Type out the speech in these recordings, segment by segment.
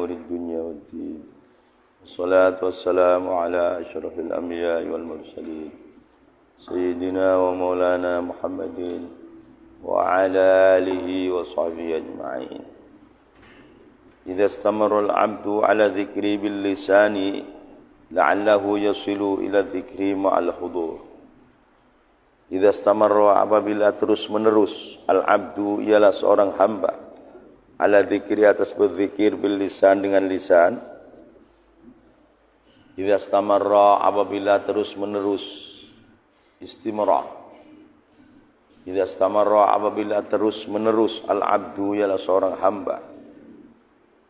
نور الدنيا والدين والصلاة والسلام على أشرف الأنبياء والمرسلين سيدنا ومولانا محمد وعلى آله وصحبه أجمعين. إذا استمر العبد على الذكر باللسان لعله يصل إلى الذكر مع الحضور. Idza stamarra, apabila terus menerus, al-abdu ialah seorang hamba, ala dzikri, atas berzikir, bil lisan, dengan lisan. Idza stamarra, apabila terus menerus, istimrar. Idza stamarra, apabila terus menerus, al-abdu ialah seorang hamba,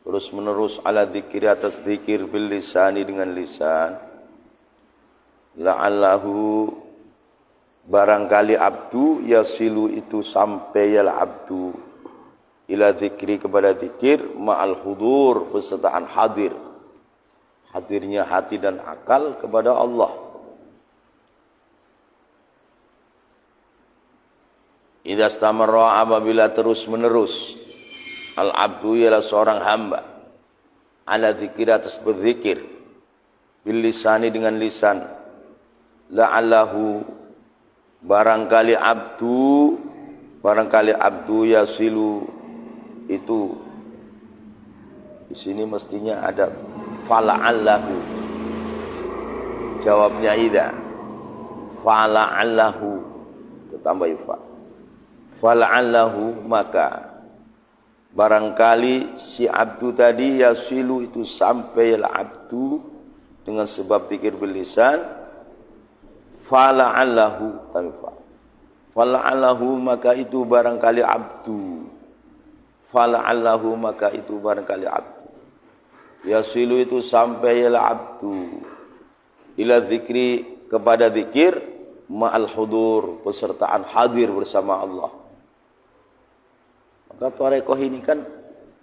terus menerus ala dzikri, atas zikir, bil lisani, dengan lisan. La'allahu, barangkali abdu, yasilu, itu sampai ya abdu, ila zikri, kepada zikir, ma'al hudur, bersertaan hadir, hadirnya hati dan akal kepada Allah. Idza stamarra, apabila terus menerus, al abdu ialah seorang hamba, ala zikir, atas berzikir, bil lisani, dengan lisan. La'allahu, barangkali abdu yasilu, itu di sini mestinya ada fala'allahu, jawabnya idza, fala'allahu, ditambah fa, fala'allahu, maka barangkali si abdu tadi yasilu, itu sampai abdu dengan sebab zikir bil lisan. Fala'allahu, fala'allahu, maka itu barangkali abdu, fala'allahu, maka itu barangkali abdu, yasilu, itu sampai abdu, ila zikri, kepada zikir, ma'al hudur, pesertaan hadir bersama Allah. Maka tarekoh ini kan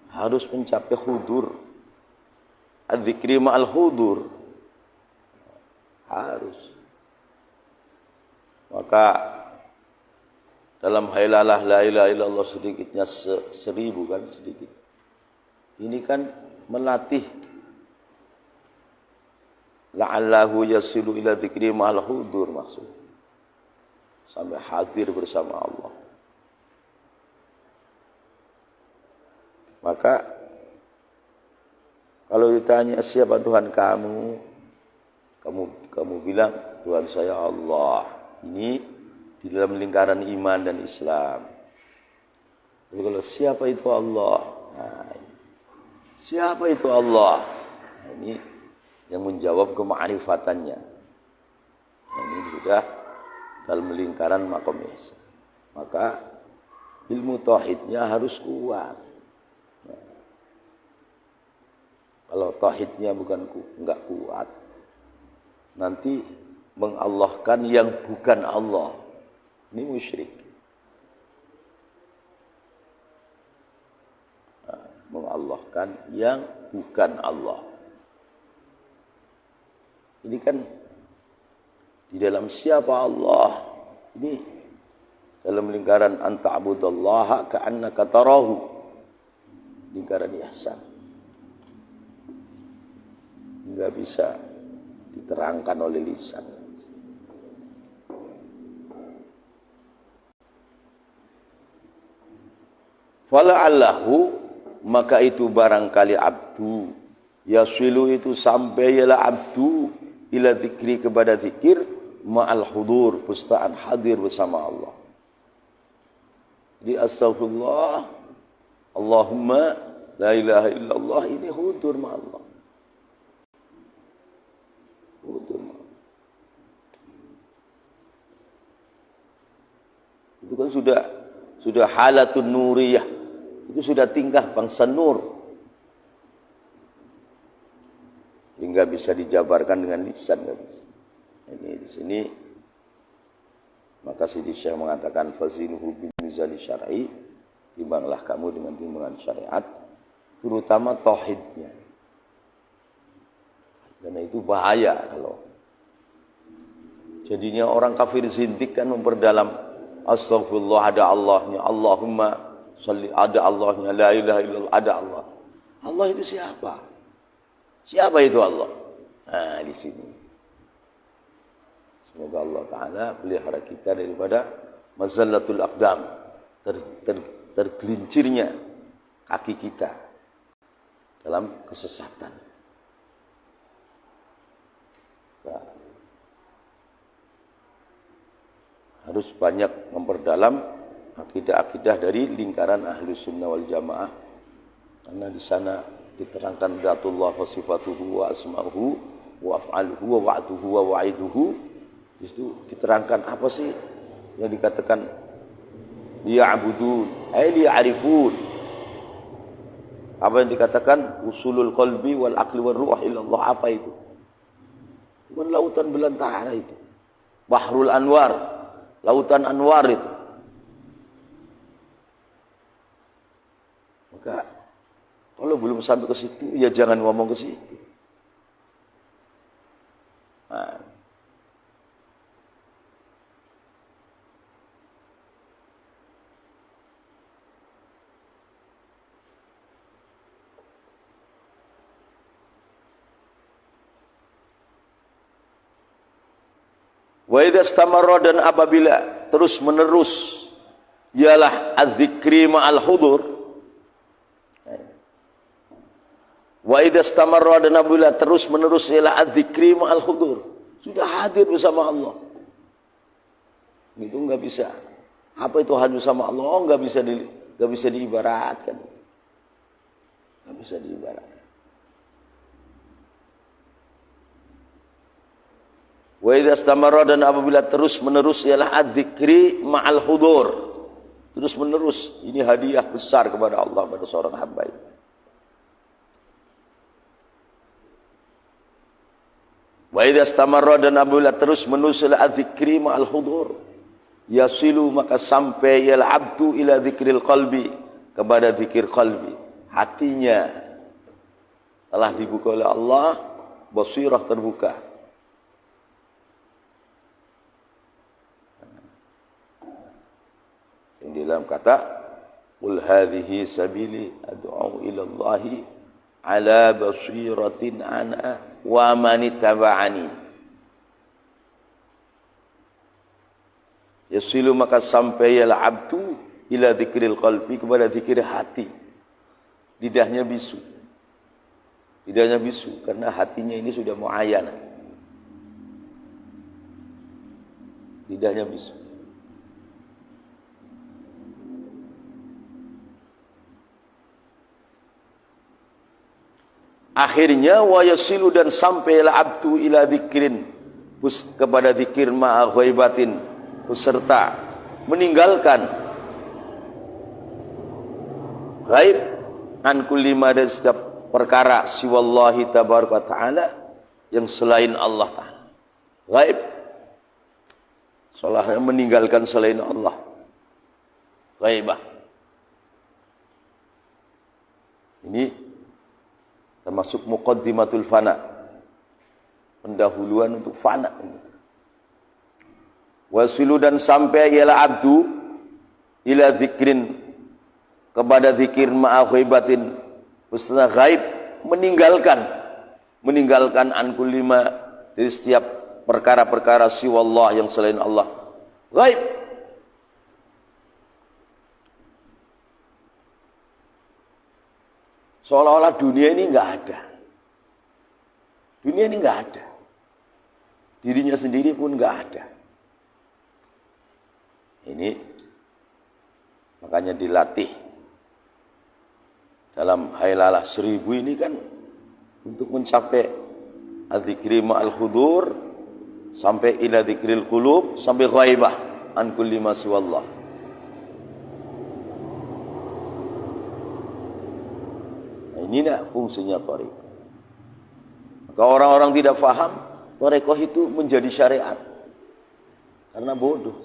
harus mencapai hudur, az-zikri ma'al hudur, harus. Maka dalam hailalah la ilaha illallah sedikitnya 1000 kan, sedikit. Ini kan melatih la'allahu yasilu ila dzikri ma'al hudur, maksud sampai hadir bersama Allah. Maka kalau ditanya siapa Tuhan kamu, kamu bilang Tuhan saya Allah. Ini di dalam lingkaran iman dan Islam. Jadi kalau siapa itu Allah? Nah, siapa itu Allah? Nah, ini yang menjawab kema'rifatannya. Nah, ini sudah dalam lingkaran maqam ihsan. Maka ilmu tauhidnya harus kuat. Nah, kalau tauhidnya enggak kuat, nanti mengallahkan yang bukan Allah, ini musyrik. Nah, mengallahkan yang bukan Allah, ini kan di dalam siapa Allah, ini dalam lingkaran anta'budallaha ka'annaka tarahu, lingkaran ihsan. Enggak bisa diterangkan oleh lisan. Fala'allahu, maka itu barangkali abdu yasilu, itu sampai ialah abdu ila zikri, kepada zikir, ma'al hudur, pesertaan hadir bersama Allah. Jadi astagfirullah, Allahumma la ilaha illallah, ini hudur ma Allah. Hudur ma Allah. Itu kan sudah halatun nuriyah, itu sudah tingkah bangsa nur. Hingga bisa dijabarkan dengan lisan, enggak bisa. Ini di sini maka Sidi Syekh mengatakan fazinuhu bil mizan syar'i, timbanglah kamu dengan timbangan syariat, terutama tauhidnya. Karena itu bahaya kalau jadinya orang kafir zindik kan memperdalam astagfirullah, ada Allahnya, Allahumma sholli, ada Allahnya, la ilaha illallah, ada Allah. Allah itu siapa? Siapa itu Allah? Nah, di sini. Semoga Allah Ta'ala pelihara kita daripada mazallatul aqdam, tergelincirnya kaki kita dalam kesesatan. Nah, harus banyak memperdalam akidah-akidah dari lingkaran ahli sunnah wal jamaah, karena di sana diterangkan dzatullah wa sifatuhu wa asma'uhu wa af'aluhu wa wa'duhu wa wa'iduhu. Di situ diterangkan apa sih yang dikatakan liya'budun ay liya'rifun, apa yang dikatakan usulul qalbi wal aqli wal ruh ilallah, apa itu? Bukan lautan belantara itu, bahrul anwar, lautan anwar itu. Maka kalau belum sampai ke situ, ya jangan ngomong ke situ. Nah. Wa idza istamarra, dan apabila terus menerus, ialah az-zikri ma'al hudur. Wa idza istamarra, dan apabila terus menerus, ialah az-zikri ma'al hudur, sudah hadir bersama Allah. Itu enggak bisa. Apa itu hadir bersama Allah? Oh, enggak bisa diibaratkan. Enggak bisa diibaratkan. Wa idza istamarra, dan apabila terus menerus, ialah adzikri ma'al hudur, terus menerus. Ini hadiah besar kepada Allah pada seorang hamba ini. Wa idza istamarra, dan apabila terus menerus, ialah adzikri ma'al hudur, yasilu, maka sampai ialah abdu ila dzikril qalbi, kepada zikir qalbi. Hatinya telah dibuka oleh Allah, basirah terbuka. Di dalam kata qul hadhihi sabili ad'u ila Allahi ala basiratin ana wa man ittaba'ani. Yasilu, maka sampai al abdu ila dzikril qalbi, kepada zikir hati. Lidahnya bisu. Lidahnya bisu karena hatinya ini sudah muayyanah. Lidahnya bisu. Akhirnya wa yasilu, dan sampailah abdu ila dzikrin, kepada zikir ma'a ghaibatin, beserta meninggalkan ghaib, an kulli ma, dari setiap perkara, siwallahi tabaraka ta'ala, yang selain Allah Ta'ala. Ghaib, seolah meninggalkan selain Allah. Ghaibah. Ini termasuk muqaddimatul fana, pendahuluan untuk fana. Wasilu, dan sampai ialah abdu ila zikrin, kepada zikir ma'a ghaibatin, beserta ghaib, meninggalkan an kulli ma, dari setiap perkara-perkara siwallah, yang selain Allah. Ghaib. Seolah-olah dunia ini enggak ada. Dunia ini enggak ada. Dirinya sendiri pun enggak ada. Ini makanya dilatih dalam hailalah 1000 ini kan, untuk mencapai adzikri ma'al hudur, sampai ila dzikril qulub, sampai ghaibah an kulli ma siwallah. Inilah fungsinya thariqah. Maka orang-orang tidak faham thariqah itu menjadi syariat karena bodoh.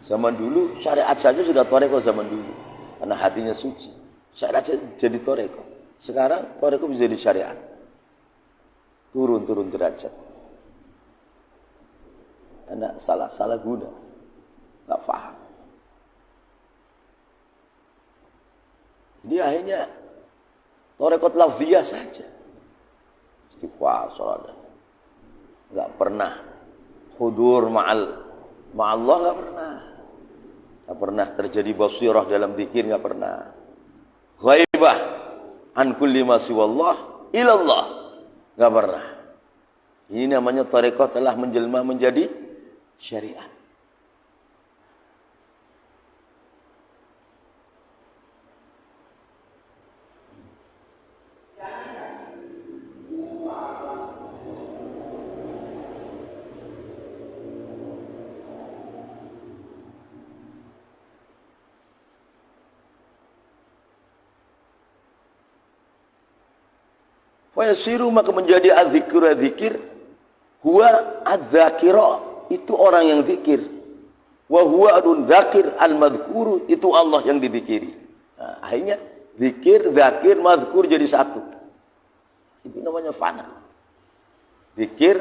Zaman dulu syariat saja sudah thariqah zaman dulu, karena hatinya suci. Syariat saja jadi thariqah. Sekarang thariqah menjadi syariat. Turun derajat. Karena salah guna. Enggak faham. Jadi akhirnya Tarekat lafziyah saja. Istighfar, salat. Enggak pernah hudur ma'allah, enggak pernah. Enggak pernah terjadi basirah dalam zikir, enggak pernah. Ghaibah an kulli ma siwallah ilallah, enggak pernah. Ini namanya tarekat telah menjelma menjadi syariat. Fayasiru, maka menjadi adzikir, huwa adzakira, itu orang yang zikir. Wa huwa adun dzakir al-madhkuru, itu Allah yang dizikiri. Nah, akhirnya zikir, dzakir, madhkur jadi satu. Itu namanya fana. Zikir,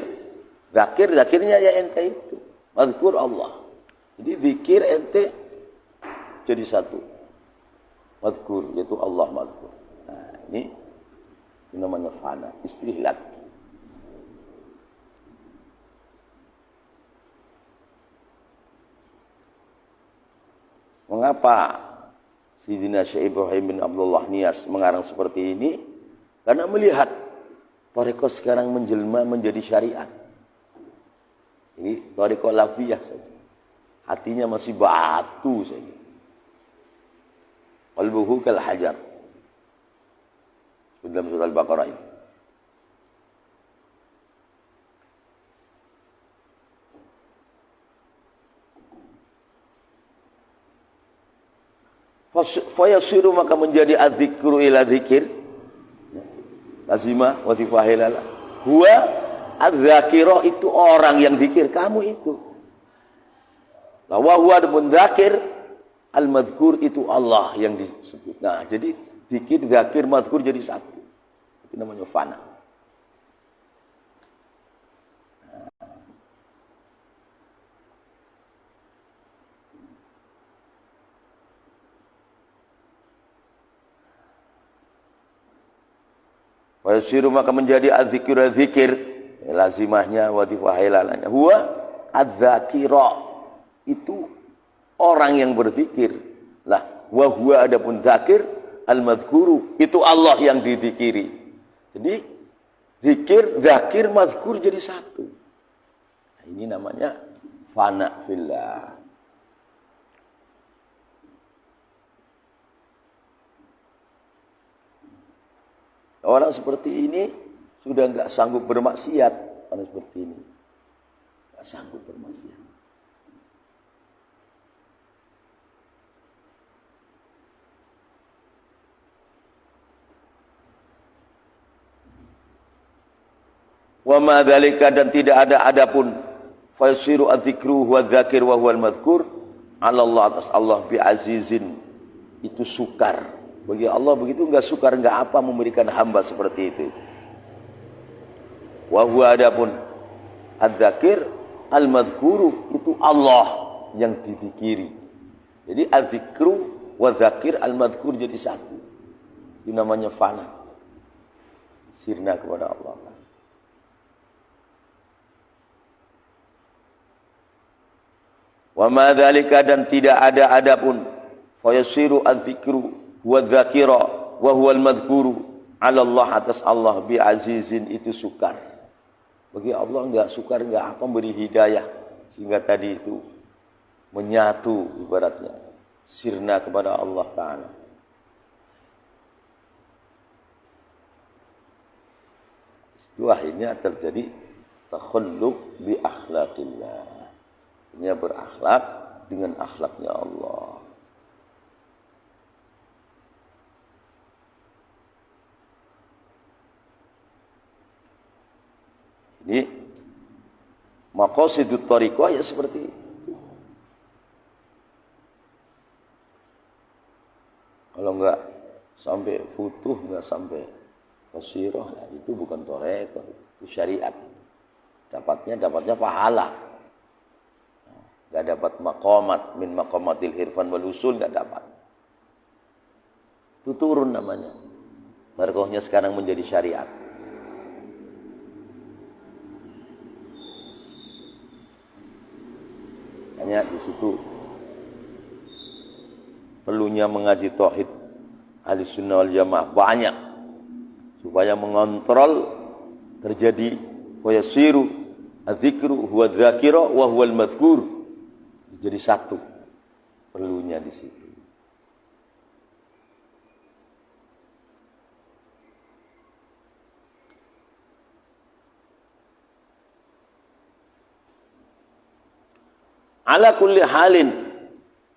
dzakir, dzakirnya ya ente itu. Madhkur Allah. Jadi zikir ente jadi satu. Madhkur, yaitu Allah madhkur. Nah, ini namanya fana, istihlak. Mengapa Sayyidina Syekh Ibrahim bin Abdullah Niyas mengarang seperti ini? Karena melihat tarekat sekarang menjelma menjadi syariat. Ini tarekat lafiyah saja. Hatinya masih batu saja. Qalbuhu kal hajar. Dalam surah Al-Baqarah ini. Fayasiru, maka menjadi adzikru ila dzikir. Lazimah wa tifahilala. Huwa adzakira, itu orang yang zikir, kamu itu. La wa huwa adapun dzakir, al-madhkur itu Allah yang disebut. Nah, jadi zikir, dzakir, madhkur jadi satu. Itu namanya fana. Wa yasiru, maka menjadi adzikir, zikir, lazimahnya wa tifahilalanya. Huwa adzakira, itu orang yang berzikir. Lah, wa huwa adapun dzakir, al-madhkuru, itu Allah yang dizikiri. Jadi zikir, dzakir, madhkur jadi satu. Nah, ini namanya fana fillah. Orang seperti ini sudah enggak sanggup bermaksiat. Orang seperti ini enggak sanggup bermaksiat. Wa ma dzalika, dan tidak ada adapun fayasiru adzikru wa dzakir wa huwal madhkur ala Allah, atas Allah, bi azizin, itu sukar bagi Allah. Begitu enggak sukar, enggak apa memberikan hamba seperti itu. Wa huwa adapun adzakir al madhkuru, itu Allah yang dizikiri. Jadi adzikru wa dzakir al madhkur jadi satu. Itu namanya fana, sirna kepada Allah. Wa ma dzalika, dan tidak ada adapun fayasiru adzikru wa dzakira wa huwal madhkuru ala Allah, atas Allah, bi azizin, itu sukar. Bagi Allah enggak sukar, enggak apa memberi hidayah sehingga tadi itu menyatu, ibaratnya sirna kepada Allah Ta'ala. Itu akhirnya terjadi takhalluk bi akhlaqillah. Ini berakhlak dengan akhlaknya Allah. Ini maqasidut thariqah ya seperti itu. Kalau enggak sampai futuh, enggak sampai basirah, nah itu bukan thariqah, itu syariat. Dapatnya pahala. Gak dapat maqamat min maqamatil irfan wal usul, gak dapat. Itu turun namanya. Tariqahnya sekarang menjadi syariat. Hanya di situ perlunya mengaji tauhid Ahlussunnah wal Jamaah banyak supaya mengontrol terjadi wa yasiru adzikru huwa dzakira wa huwal madhkur. Jadi satu perlunya di situ. Ala kulli halin,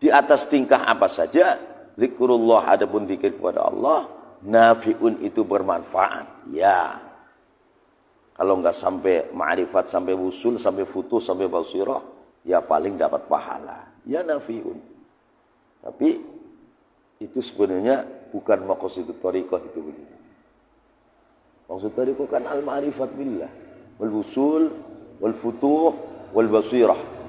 di atas tingkah apa saja, zikrullah, adapun zikir kepada Allah, nafi'un, itu bermanfaat. Ya. Kalau enggak sampai ma'rifat, sampai wusul, sampai futuh, sampai basirah, ya paling dapat pahala. Ya nafi'un. Tapi itu sebenarnya bukan maqasidut thariqah itu begitu. Maksud thariqah kan al-ma'rifat billah, wal wusul, wal futuh, wal basirah.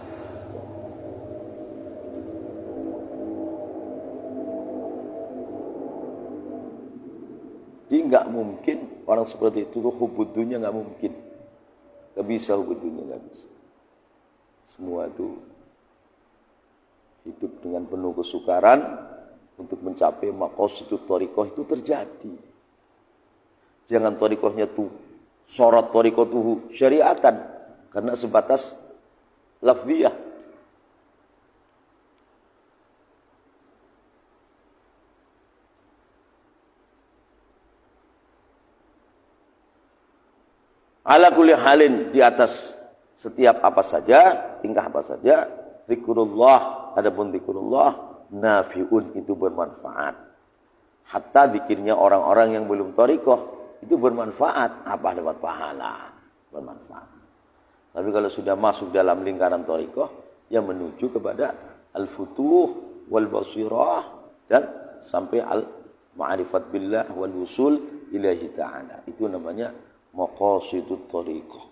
Jadi nggak mungkin orang seperti itu tuh hubud dunia, nggak mungkin. Nggak bisa hubud dunia, nggak bisa. Semua itu hidup dengan penuh kesukaran untuk mencapai maqasidut thariqah itu terjadi. Jangan thariqahnya tuh syarat thariqah tuh syariatan, karena sebatas lafziyah. Ala kulli halin, di atas setiap apa saja, tingkah apa saja, zikrullah, adapun zikrullah, nafi'un, itu bermanfaat. Hatta zikirnya orang-orang yang belum thariqah itu bermanfaat. Apa? Dapat pahala, bermanfaat. Tapi kalau sudah masuk dalam lingkaran thariqah, yang menuju kepada al-futuh wal basirah dan sampai al-ma'rifat billah wal wusul ilahi ta'ala. Itu namanya maqasidut thariqah.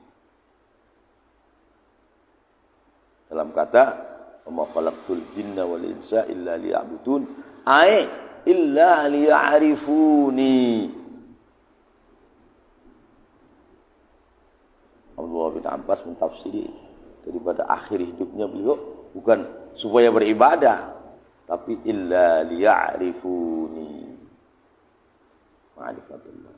Dalam kata wa ma khalaqtul jinna wal insa illa liya'budun, ai illa liya'rifuni. Allah bin Abbas mentafsiri daripada akhir hidupnya beliau, bukan supaya beribadah, tapi illa liya'rifuni, ma'rifatullah.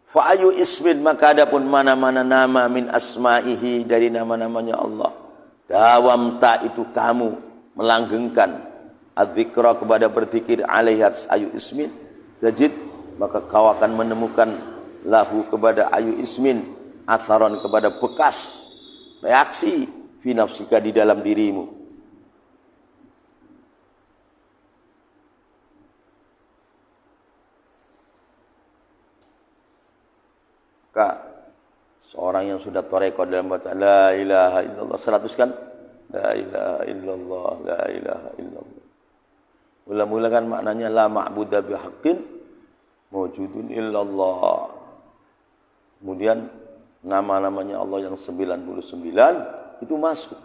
Fa'ayu ismin, maka adapun mana-mana nama min asma'ihi, dari nama-namanya Allah, dawamta, itu kamu melanggengkan, adzikra, kepada berzikir, alaihi, atas ayu ismin, tajid, maka kau akan menemukan lahu, kepada ayu ismin, atharon, kepada bekas reaksi, fi nafsika, di dalam dirimu. Seorang yang sudah thariqah dalam baca la ilaha illallah 100 kan, la ilaha illallah, la ilaha illallah. Mula-mula kan maknanya la ma'budu bihaqqin mawjudun illallah. Kemudian nama-namanya Allah yang 99 itu masuk.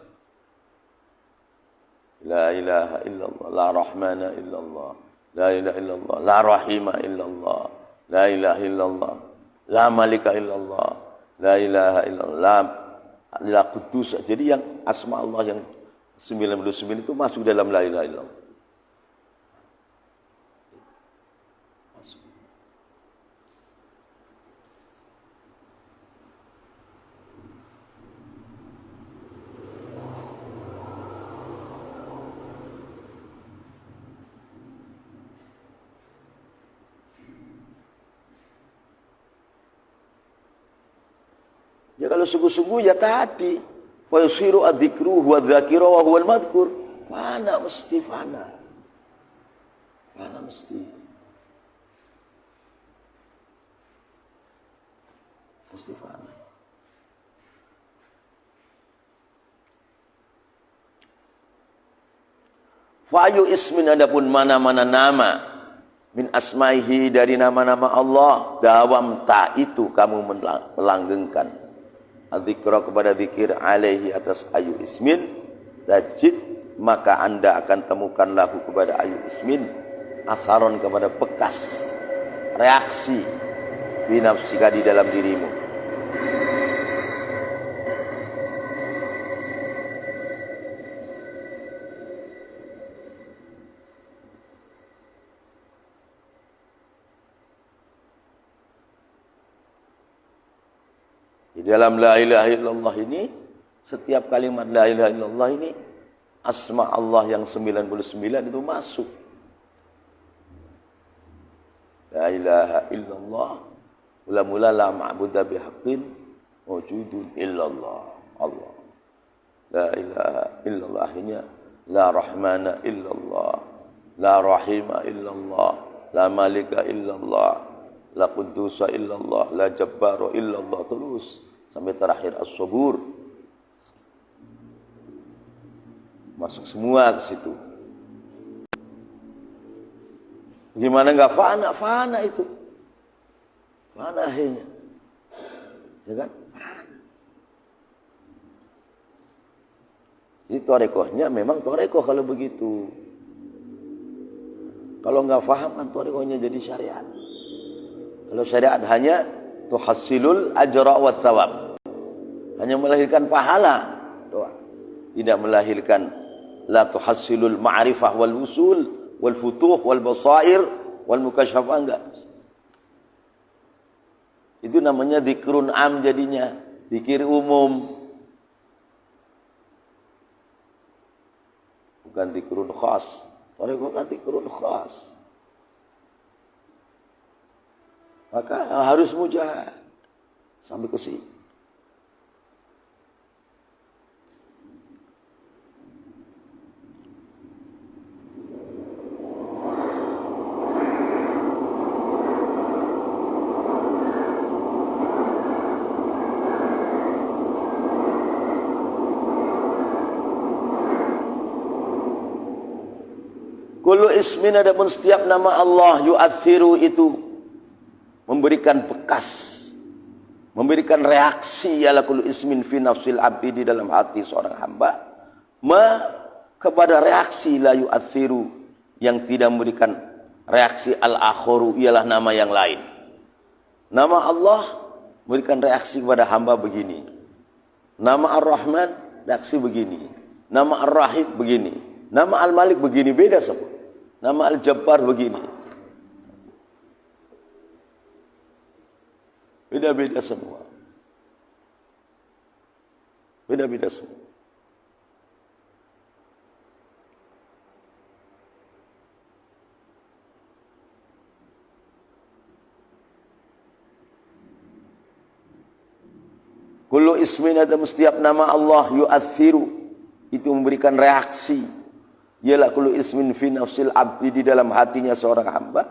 La ilaha illallah, la rahmana illallah, la ilaha illallah, la rahima illallah, la ilaha illallah, la malika illallah, la ilaha illallah, la qudus. Jadi yang asma Allah yang 99 itu masuk dalam la ilaha illallah. Ya kalau sungguh-sungguh ya tadi, wa yusiru adzikru huwa dzakira wa huwal madhkur. Mana mesti fana. Mana mesti. Mesti fana. Fa'ayu ismin, adapun mana-mana nama min asma'ihi, dari nama-nama Allah, dawam ta, itu kamu melanggengkan, adzikra, kepada zikir, alaihi, atas ayu ismin, tajid, maka anda akan temukan lahu kepada ayu ismin atharon, kepada bekas reaksi fi nafsika, di dalam dirimu. Di dalam la ilaha illallah ini, setiap kalimat la ilaha illallah ini, asma Allah yang 99 itu masuk. La ilaha illallah, mula-mula la ma'budu bihaqqin wujudun illallah. Allah. La ilaha illallah, akhirnya la rahmana illallah, la rahima illallah, la malika illallah, la qudusa illallah, la jabbaro illallah, terus sampai terakhir as-sabur. Masuk semua ke situ. Gimana enggak fana? Fana itu. Fana akhirnya. Ya kan? Fana. Jadi torekohnya memang torekoh kalau begitu. Kalau enggak faham kan torekohnya jadi syariat. Kalau syariat hanya tuhassilul ajra wa thawab, hanya melahirkan pahala doa, tidak melahirkan la tuhassilul ma'rifah wal usul wal futuh wal basair wal mukasyafah, enggak. Itu namanya zikrun am, jadinya zikir umum, bukan zikrun khas. Tarekat kan zikrun khas. Maka harus mujahad sampai ke sini. Kullu ismin, adapun setiap nama Allah, yu'athiru, itu memberikan bekas, memberikan reaksi, ala kullu ismin fi nafsil abdi, di dalam hati seorang hamba, kepada reaksi la yu'athiru, yang tidak memberikan reaksi al-akharu, ialah nama yang lain. Nama Allah memberikan reaksi kepada hamba begini. Nama Ar-Rahman reaksi begini. Nama Ar-Rahim begini. Nama Al-Malik begini, beda semua. Nama Al-Jabbar begini. Beda-beda semua. Beda-beda semua. Kullu ismin, ada setiap nama Allah, yu'athiru, itu memberikan reaksi. Ialah kullu ismin fi nafsil abdi, di dalam hatinya seorang hamba,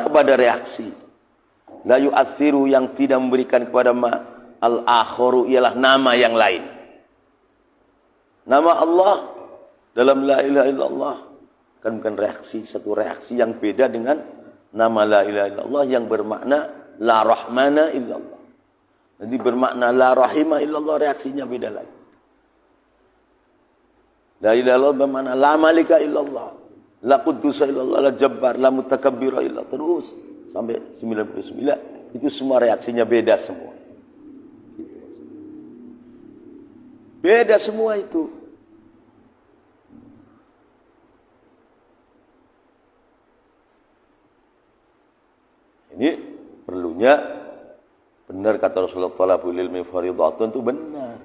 kepada reaksi. La yu'athiru, yang tidak memberikan kepada al-akharu, ialah nama yang lain. Nama Allah dalam la ilaha illallah kan bukan reaksi, satu reaksi yang beda dengan nama la ilaha illallah yang bermakna la rahmana illallah. Jadi bermakna la rahima illallah, reaksinya beda lagi. La ilaha illallah bermakna la malika illallah, la qudusa illallah, la jabbar, la mutakabbira illallah, terus sampai 99. Itu semua reaksinya beda semua. Beda semua itu. Ini perlunya benar kata Rasulullah, talabul ilmi fardhatun, itu benar.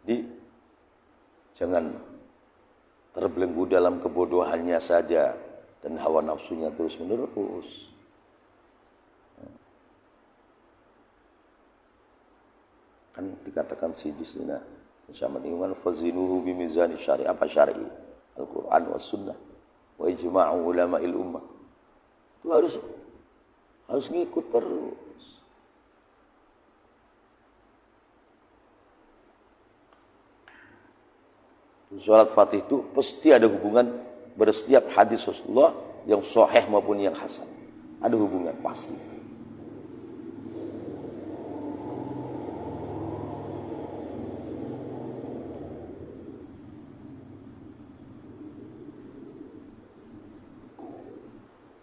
Jadi jangan terbelenggu dalam kebodohannya saja dan hawa nafsunya terus menerus. Kan dikatakan sidisina sama dengan fazinuhu bimizani syari, apa syar'i, Al-Quran was sunnah wa ijma'u ulama'il ummah. Itu harus ngikut terus. Salat Fatih itu pasti ada hubungan pada setiap hadis Rasulullah yang sahih maupun yang hasan. Ada hubungan pasti.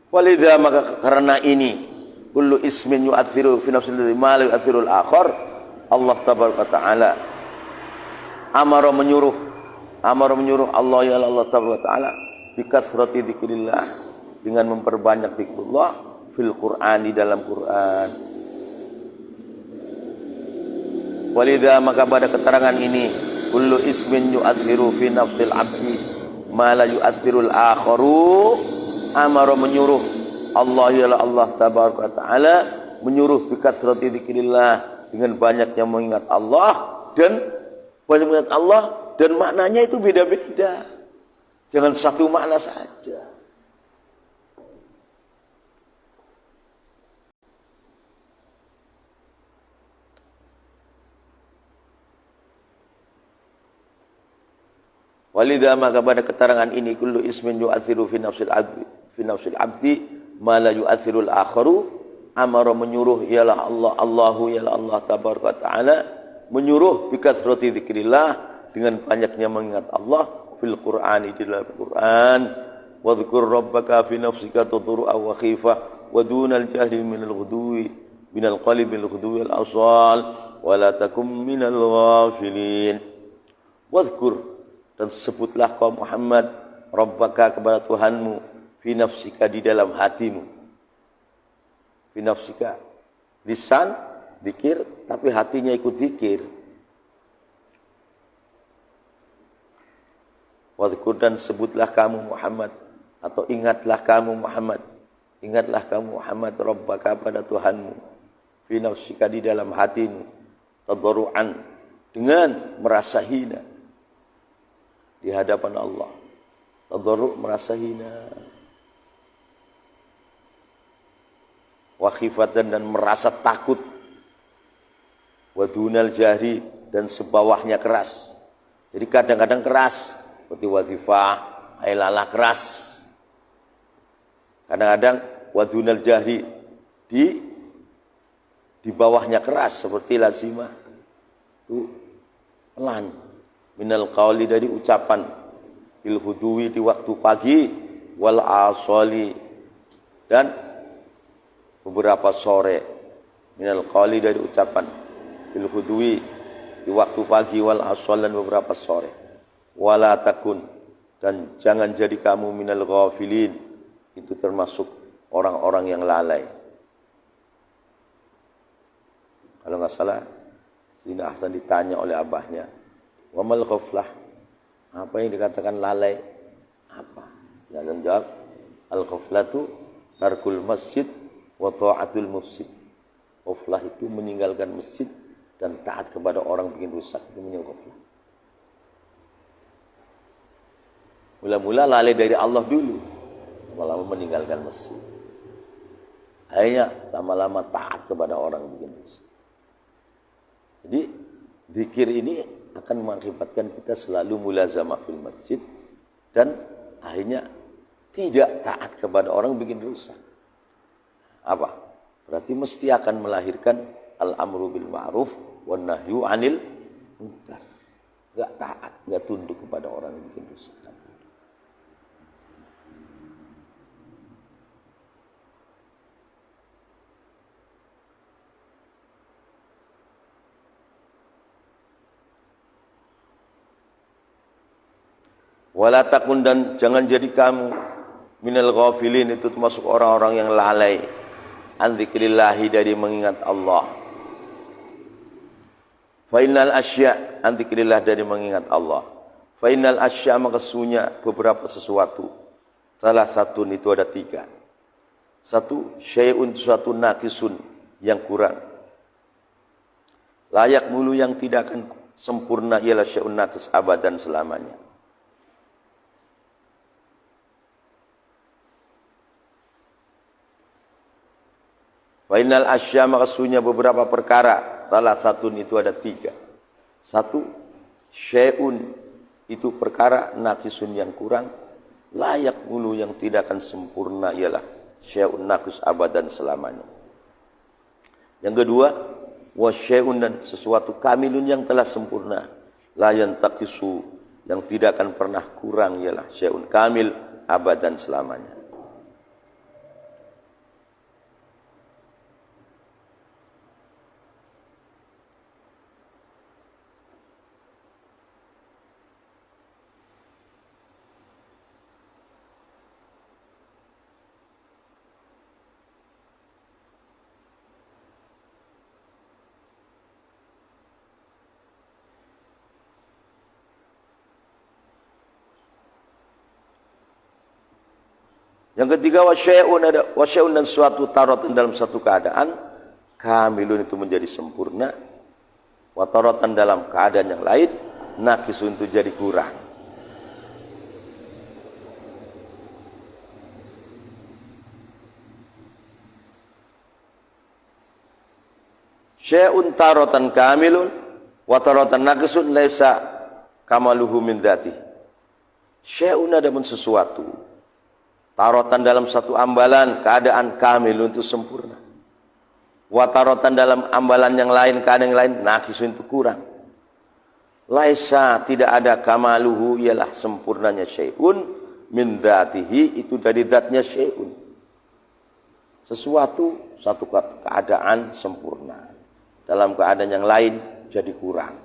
Walidha maka karena ini kullu ismin yu'athiru fi nafsil ma la yu'athirul akhar, Allah tabaraka taala amara menyuruh Allah ya Allah tabaraka taala bi kathrati dzikrillah, dengan memperbanyak zikrullah fil Qur'an, di dalam Quran. Walidha maka pada keterangan ini kullu ismin yu'athiru fi nafsil abdi ma la yu'athirul akharu, amara menyuruh Allah ya Allah tabaraka taala menyuruh bi kathrati dzikrillah, dengan banyaknya mengingat Allah, dan banyak mengingat Allah dan maknanya itu beda-beda, jangan satu makna saja. Walidha maka pada keterangan ini kullu ismin yu'athiru fi nafsil abdi ma la yu'athirul akharu, amara menyuruh ialah Allah, Allahu ialah Allah tabaraka taala menyuruh bi kathrati dzikrillah, dengan banyaknya mengingat Allah fil Qur'ani, di dalam Quran. Wa dzkur rabbaka fi nafsika tadarru'a wa khifah wa dunal jahri minal ghudwi minal qalbi al ghudwi al asal wa la takum minal ghafilin. Wa dzkur, dan sebutlah kau Muhammad rabbaka, kepada Tuhanmu, fi nafsika, di dalam hatimu. Fi nafsika, lisan zikir tapi hatinya ikut zikir. Wadhkur, dan sebutlah kamu Muhammad, atau ingatlah kamu Muhammad rabbaka, pada Tuhanmu, fi nafsika, di dalam hatimu, tadarruan, dengan merasa hina di hadapan Allah. Tadarru', merasa hina, wa khifatan, dan merasa takut, wa dunal jahri, dan sebawahnya keras. Jadi kadang-kadang keras seperti wazifah, ailala, keras. Kadang-kadang wa dunal jahri, di bawahnya keras seperti lazimah, itu pelan. Minal qawli, dari ucapan, bil huduwi, di waktu pagi, wal asali, dan beberapa sore. Minal qawli, dari ucapan, bil huduwi, di waktu pagi, wal asal, dan beberapa sore. Wala takun, dan jangan jadi kamu minal ghafilin, itu termasuk orang-orang yang lalai. Kalau nggak salah, Sayyidina Hasan ditanya oleh abahnya, wa mal ghaflah, apa yang dikatakan lalai? Apa? Sayyidina Hasan jawab, al ghaflatu tarkul masjid wa ta'atul mufsid. Ghaflah itu meninggalkan masjid dan taat kepada orang bikin rusak, itu namanya ghaflah. Mula-mula lalai dari Allah dulu, lama-lama meninggalkan masjid. Akhirnya lama-lama taat kepada orang bikin rusak. Jadi zikir ini akan mengakibatkan kita selalu mulazamah fil masjid, dan akhirnya tidak taat kepada orang bikin rusak. Apa? Berarti mesti akan melahirkan al-amru bil ma'ruf wan nahyu 'anil munkar. Enggak taat, enggak tunduk kepada orang yang bikin rusak. Wala takun, dan jangan jadi kamu minal ghafilin, itu termasuk orang-orang yang lalai, an dzikrillahi, dari mengingat Allah. Fa innal asya, an dzikrillah, dari mengingat Allah. Fa innal asya, maka sesungguhnya beberapa sesuatu. Salah satu itu ada 3. Satu, syai'un, suatu naqisun, yang kurang. Layak mulu, yang tidak akan sempurna, ialah syai'un naqis, abadan, selamanya. Fainal asya, maka sesungguhnya beberapa perkara. Salah satu itu ada 3. Satu, syai'un, itu perkara, naqisun, yang kurang, layak mulu, yang tidak akan sempurna, ialah syai'un naqis, abadan, selamanya. Yang kedua, wa syai'un, dan sesuatu kamilun, yang telah sempurna, la yantaqisu, yang tidak akan pernah kurang, ialah syai'un kamil, abadan, selamanya. Yang ketiga wasyai'un dan suatu taratan dalam satu keadaan kamilun itu menjadi sempurna, wa taratan dalam keadaan yang lain naqisun itu jadi kurang. Syai'un taratan kamilun wa taratan naqisun laisa kamaluhu min dzati. Syai'un adamun sesuatu, taratan dalam satu ambalan keadaan kamilun itu sempurna, wa taratan dalam ambalan yang lain keadaan yang lain naqisun itu kurang. Laisa tidak ada kamaluhu ialah sempurnanya syai'un min dzatihi itu dari zatnya syai'un. Sesuatu satu keadaan sempurna, dalam keadaan yang lain jadi kurang.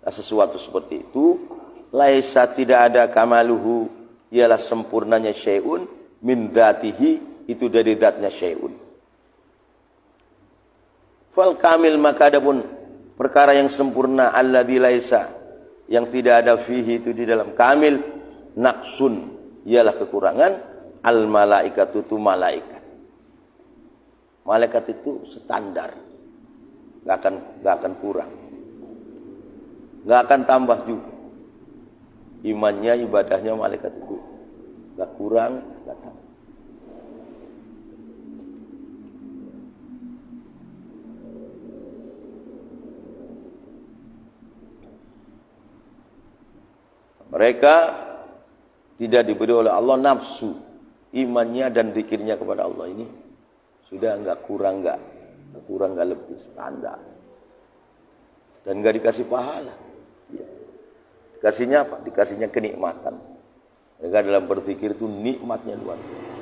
Nah, sesuatu seperti itu laisa tidak ada kamaluhu ialah sempurnanya syai'un min dzatihi itu dari zatnya syai'un. Fal kamil maka adapun perkara yang sempurna alladzi laisa yang tidak ada fihi itu di dalam kamil naqsun ialah kekurangan. Al malaikatu itu malaikat. Malaikat itu standar, nggak akan kurang, nggak akan tambah juga. Imannya, ibadahnya malaikat itu nggak kurang, nggak tambah. Mereka tidak diberi oleh Allah nafsu, imannya dan zikirnya kepada Allah ini sudah nggak kurang, nggak lebih, standar. Dan nggak dikasih pahala. Ya. Dikasihnya apa? Dikasihnya kenikmatan. Mereka dalam berzikir itu nikmatnya luar biasa.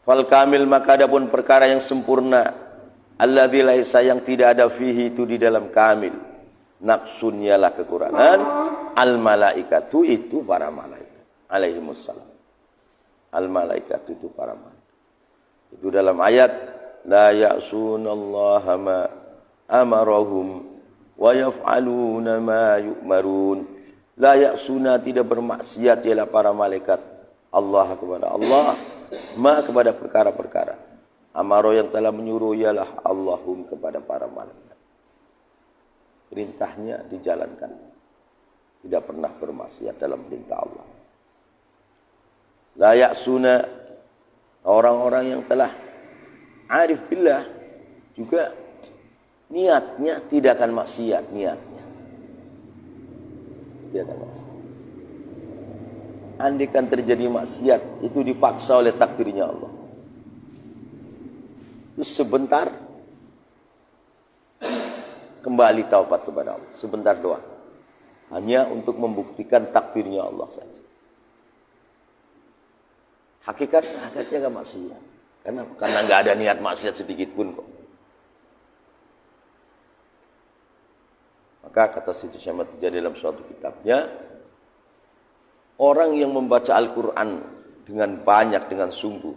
Fal kamil maka adapun perkara yang sempurna alladzi laisa yang tidak ada fihi itu di dalam kamil naqsun ialah kekurangan. Al malaikatu itu para malaikat alaihimussalam. Al malaikatu itu para malaikat. Itu dalam ayat la ya'sunallaha ma amarahum wa yaf'aluna ma yu'marun. La ya'suna tidak bermaksiat ialah para malaikat Allah kepada Allah, ma kepada perkara-perkara. Amaro yang telah menyuruh ialah Allahum kepada para malaikat. Perintahnya dijalankan. Tidak pernah bermaksiat dalam perintah Allah. La ya'suna orang-orang yang telah arif billah juga niatnya tidak akan maksiat, niatnya tidak akan maksiat. Andaikan terjadi maksiat itu dipaksa oleh takdirnya Allah, itu sebentar kembali taubat kepada Allah, sebentar doa, hanya untuk membuktikan takdirnya Allah saja. Hakikatnya nggak maksiat. Karena nggak ada niat maksiat sedikit pun kok. Maka kata Siti Syamad Tijani dalam suatu kitabnya, orang yang membaca Al-Quran dengan banyak, dengan sungguh,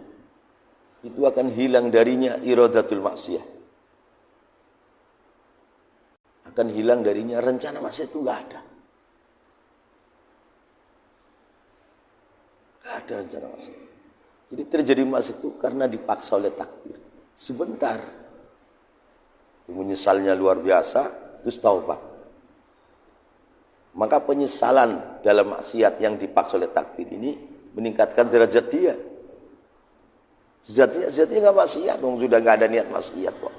itu akan hilang darinya iradatul maksiat. Akan hilang darinya rencana maksiat, itu nggak ada. Nggak ada rencana maksiat. Jadi terjadi maksiat itu karena dipaksa oleh takdir. Sebentar. Menyesalnya luar biasa, terus taubat. Maka penyesalan dalam maksiat yang dipaksa oleh takdir ini meningkatkan derajat dia. Sejatinya nggak maksiat, sudah nggak ada niat maksiat kok.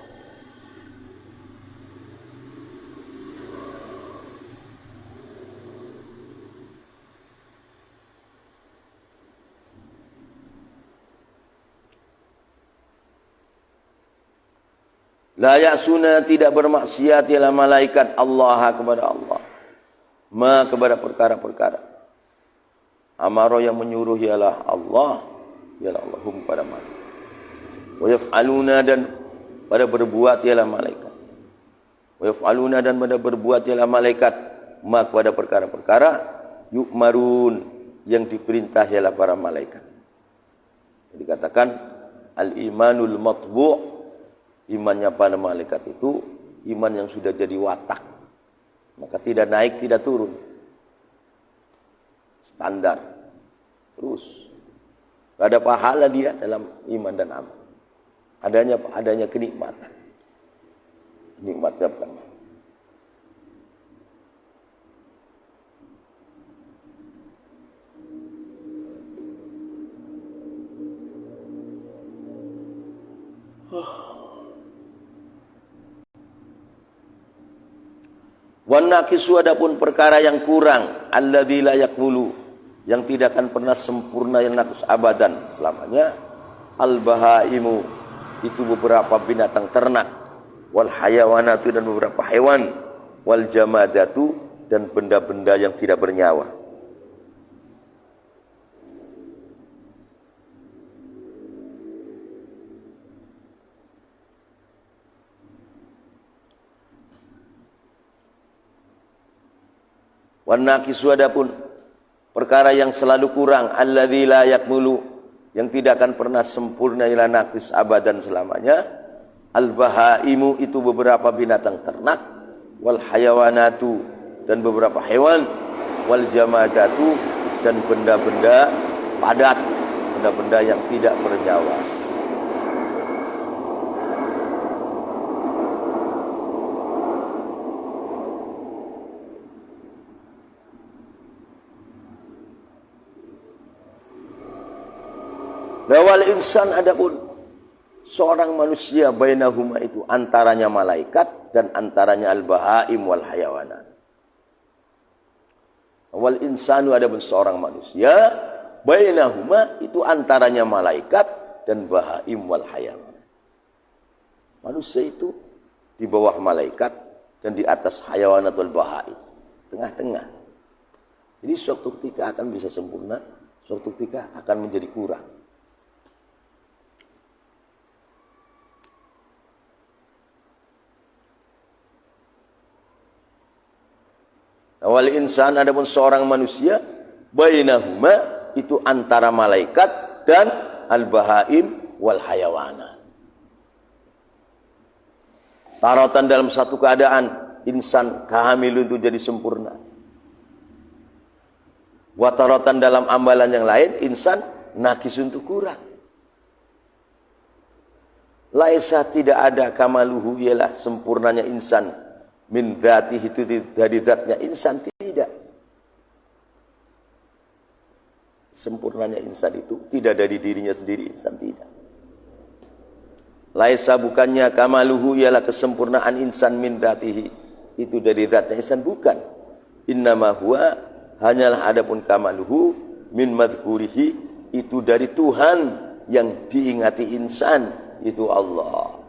La ya'suna tidak bermaksiat ialah malaikat Allah kepada Allah. Ma kepada perkara-perkara. Amaro yang menyuruh ialah Allah, ialah Allahum pada malaikat. Wa yaf'aluna dan pada berbuat ialah malaikat. Wa yaf'aluna dan pada berbuat ialah malaikat. Ma kepada perkara-perkara yu'marun yang diperintah ialah para malaikat. Dikatakan al-imanul matbu'. Imannya pada malaikat itu iman yang sudah jadi watak, maka tidak naik tidak turun. standar. Terus. Gak ada pahala dia dalam iman dan amal. Adanya kenikmatan. Nikmatnya bukan main. Wan naqisu adapun perkara yang kurang, alladzi la yakmulu, yang tidak akan pernah sempurna, yang naqis abadan selamanya, al bahaimu, itu beberapa binatang ternak, wal hayawanatu dan beberapa hewan, wal jamadatu dan benda-benda yang tidak bernyawa. Wan naqisu adapun perkara yang selalu kurang, alladzi la yakmulu, yang tidak akan pernah sempurna, ila naqis abadan selamanya, al bahaimu itu beberapa binatang ternak, wal hayawanatu dan beberapa hewan, wal jamadatu dan benda-benda padat, benda-benda yang tidak bernyawa. Wal insan adapun seorang manusia, bainahuma itu antaranya malaikat dan antaranya al-bahaim wal hayawanat. Wal insanu adapun seorang manusia, bainahuma itu antaranya malaikat dan bahaim wal hayawanat. Manusia itu di bawah malaikat dan di atas hayawanat wal bahaim, tengah-tengah. Jadi suatu ketika akan bisa sempurna, suatu ketika akan menjadi kurang. Wal insan adapun seorang manusia, bainahuma itu antara malaikat dan al-bahaim wal hayawanat. Taratan dalam satu keadaan insan kamil itu jadi sempurna. Wa taratan dalam amalan yang lain insan nakis untuk kurang. Laisa tidak ada kamaluhu, ialah sempurnanya insan, min dzatihi itu dari zatnya insan, tidak. Sempurnanya insan itu tidak dari dirinya sendiri, insan tidak. Laisa bukannya kamaluhu, ialah kesempurnaan insan, min dzatihi itu dari zatnya insan, bukan. Innama huwa hanyalah adapun kamaluhu min madhkurihi itu dari Tuhan yang diingati insan, itu Allah.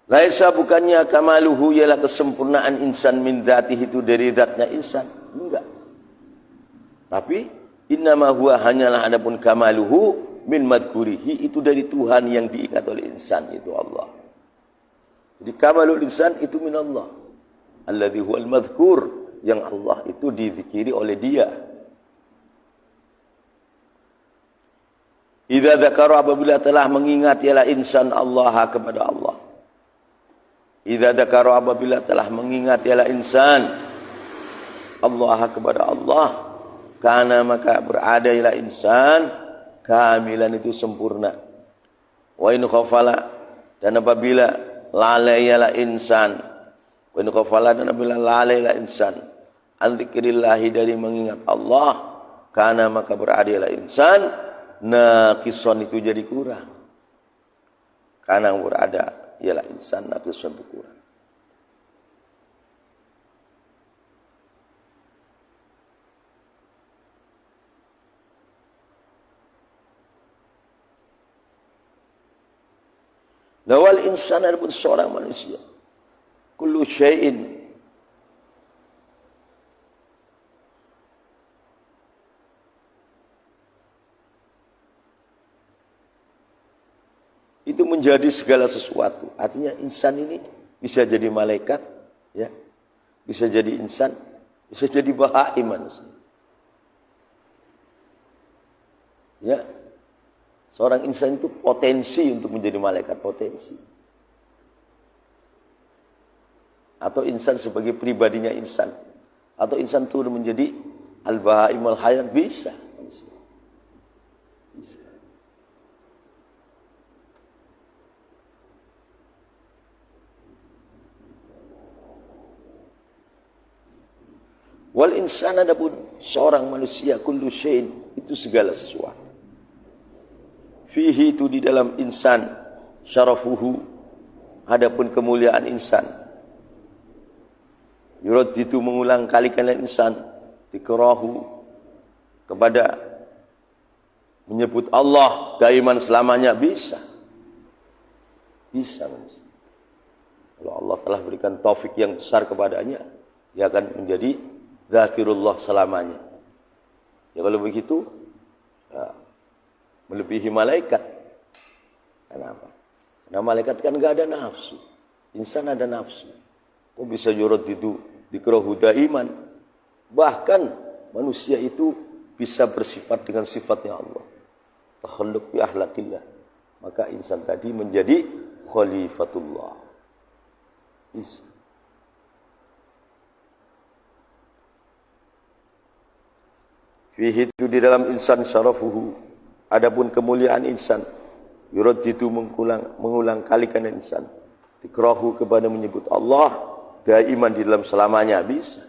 Laisa bukannya kamaluhu, ialah kesempurnaan insan, min dzatihi itu dari zatnya insan, enggak. Tapi innama huwa hanyalah adapun kamaluhu min madhkurihi itu dari Tuhan yang diingat oleh insan, itu Allah. Jadi kamalul insan itu min Allah, alladzi huwal madhkur, yang Allah itu dizikiri oleh dia. Idza dzakara, apabila telah mengingat ialah insan Allah kepada Allah. Idza dzakara, apabila telah mengingat ialah insan Allah kepada Allah, kana maka berada ialah insan kamilan itu sempurna. Wa in khafala, dan apabila lalai ialah insan, wa in khafala, dan apabila lalai ialah insan an dzikrillah, dari mengingat Allah, kana maka berada ialah insan naqison itu jadi kurang. Kana berada ialah insan naqison itu kurang. Lawal insan adapun seorang manusia. Kullu syai'in itu menjadi segala sesuatu. Artinya insan ini bisa jadi malaikat, ya, bisa jadi insan, bisa jadi bahai manusia. Ya, seorang insan itu potensi untuk menjadi malaikat, potensi. Atau insan sebagai pribadinya insan, atau insan turun menjadi al-bahaim al-hayat, bisa. Bisa. Wal insan adapun seorang manusia kullu syai'in itu segala sesuatu. Fihi itu di dalam insan syarafuhu adapun kemuliaan insan. Yurad itu mengulang kalikan insan tikrahu kepada menyebut Allah daiman selamanya bisa. Bisa manusia. Kalau Allah telah berikan taufik yang besar kepadanya, dia akan menjadi zakirullah selamanya. Ya kalau begitu, ya, melebihi malaikat. Kenapa? Karena malaikat kan enggak ada nafsu. Insan ada nafsu. Kok bisa yurad itu dikrahu daiman? Bahkan manusia itu bisa bersifat dengan sifatnya Allah. Takhalluq bi akhlaqillah. Maka insan tadi menjadi khalifatullah. Bisa. Fihi itu di dalam insan syarafuhu adapun kemuliaan insan yurad itu mengulang kalikan insan tikrahu kepada menyebut Allah daiman di dalam selamanya bisa.